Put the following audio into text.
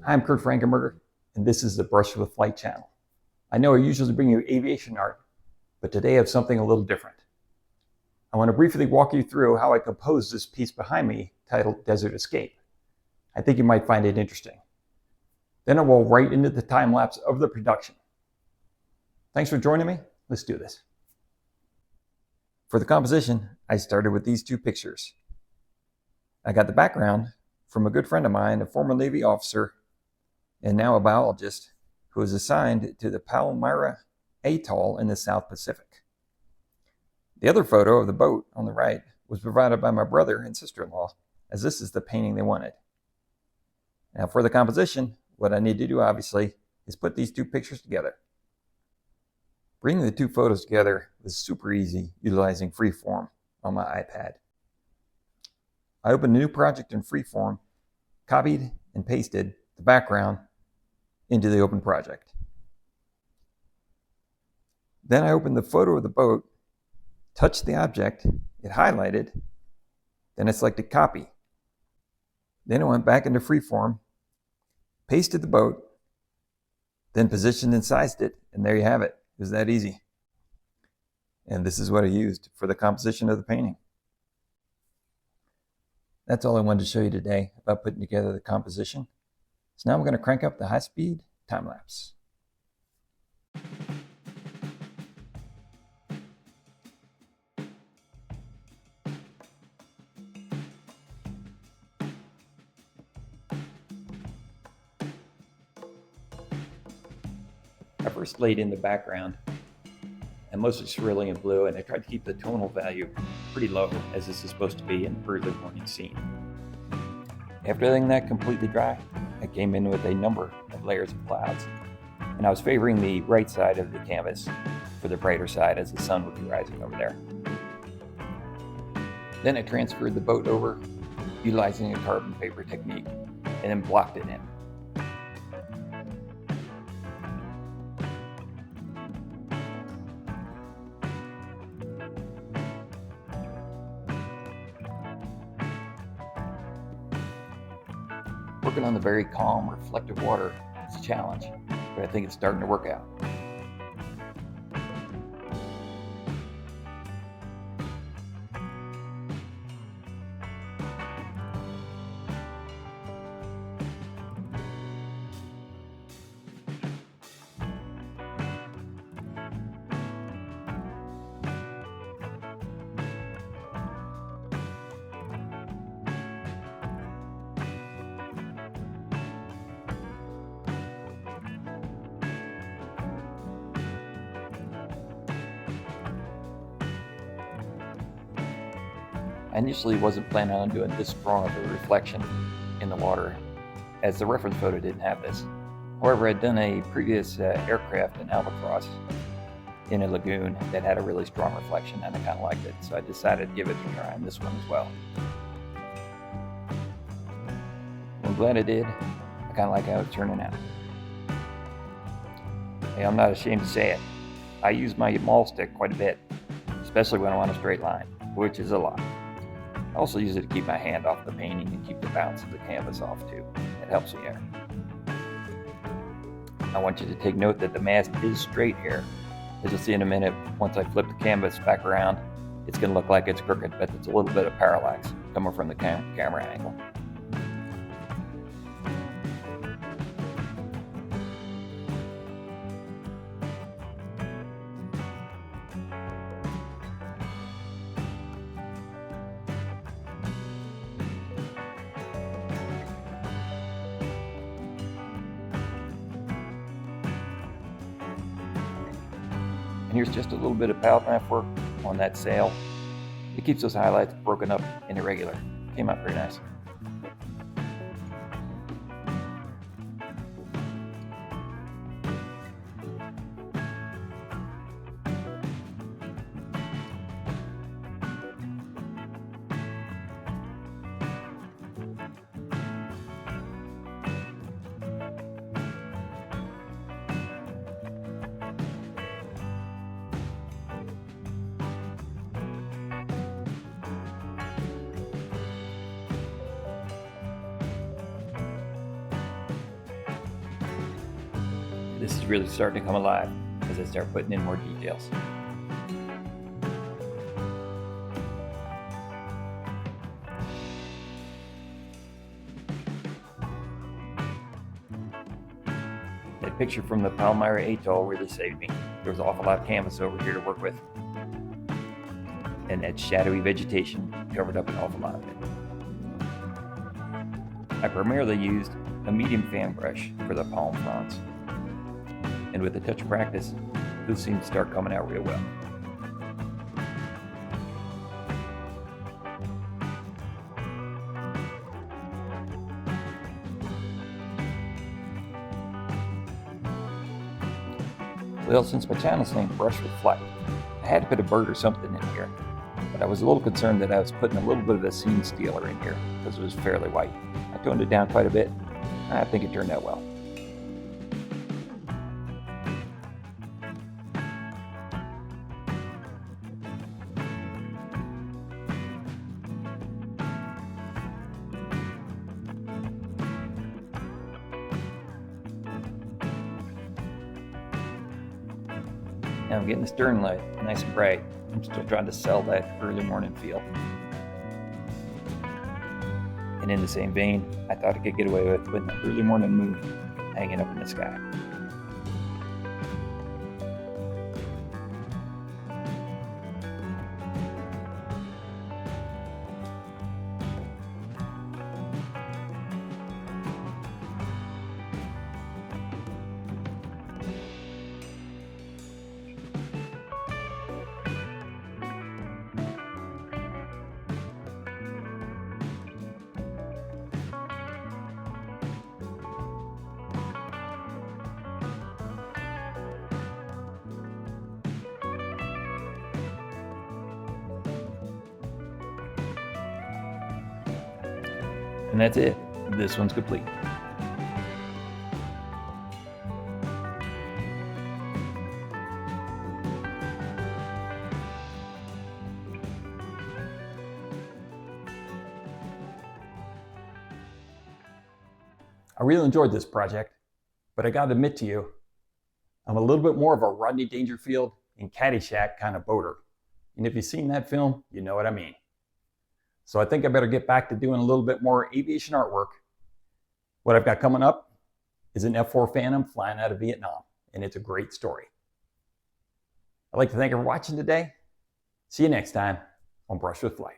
I'm Kurt Frankenberger, and this is the Brush with Flight channel. I know I usually bring you aviation art, but today I have something a little different. I want to briefly walk you through how I composed this piece behind me titled Desert Escape. I think you might find it interesting. Then I will right into the time lapse of the production. Thanks for joining me. Let's do this. For the composition, I started with these two pictures. I got the background from a good friend of mine, a former Navy officer, and now a biologist who was assigned to the Palmyra Atoll in the South Pacific. The other photo of the boat on the right was provided by my brother and sister-in-law, as this is the painting they wanted. Now for the composition, what I need to do obviously is put these two pictures together. Bringing the two photos together was super easy utilizing Freeform on my iPad. I opened a new project in Freeform, copied and pasted the background into the open project. Then I opened the photo of the boat, touched the object, it highlighted, then I selected copy. Then I went back into Freeform, pasted the boat, then positioned and sized it, and there you have it. It was that easy. And this is what I used for the composition of the painting. That's all I wanted to show you today about putting together the composition. So now I'm going to crank up the high-speed time-lapse. I first laid in the background, and mostly cerulean blue, and I tried to keep the tonal value pretty low, as this is supposed to be an early morning scene. After letting that completely dry, I came in with a number of layers of clouds, and I was favoring the right side of the canvas for the brighter side, as the sun would be rising over there. Then I transferred the boat over, utilizing a carbon paper technique, and then blocked it in. Working on the very calm, reflective water is a challenge, but I think it's starting to work out. I initially wasn't planning on doing this strong of a reflection in the water, as the reference photo didn't have this. However, I'd done a previous aircraft in Albatross in a lagoon that had a really strong reflection, and I kind of liked it, so I decided to give it a try on this one as well. I'm glad I did. I kind of like how it's turning out. Hey, I'm not ashamed to say it. I use my maul stick quite a bit, especially when I'm on a straight line, which is a lot. I also use it to keep my hand off the painting and keep the bounce of the canvas off too. It helps me here. I want you to take note that the mast is straight here. As you'll see in a minute, once I flip the canvas back around, it's going to look like it's crooked, but it's a little bit of parallax coming from the camera angle. And here's just a little bit of palette knife work on that sail. It keeps those highlights broken up and irregular. Came out pretty nice. This is really starting to come alive as I start putting in more details. That picture from the Palmyra Atoll really saved me. There was an awful lot of canvas over here to work with, and that shadowy vegetation covered up an awful lot of it. I primarily used a medium fan brush for the palm fronds, and with a touch of practice, those seem to start coming out real well. Well, since my channel's named Brush with Flight, I had to put a bird or something in here, but I was a little concerned that I was putting a little bit of the scene stealer in here because it was fairly white. I toned it down quite a bit. I think it turned out well. Now I'm getting the stern light nice and bright. I'm still trying to sell that early morning feel. And in the same vein, I thought I could get away with putting the early morning moon hanging up in the sky. And that's it. This one's complete. I really enjoyed this project, but I gotta admit to you, I'm a little bit more of a Rodney Dangerfield and Caddyshack kind of boater. And if you've seen that film, you know what I mean. So I think I better get back to doing a little bit more aviation artwork. What I've got coming up is an F-4 Phantom flying out of Vietnam, and it's a great story. I'd like to thank you for watching today. See you next time on Brush with Flight.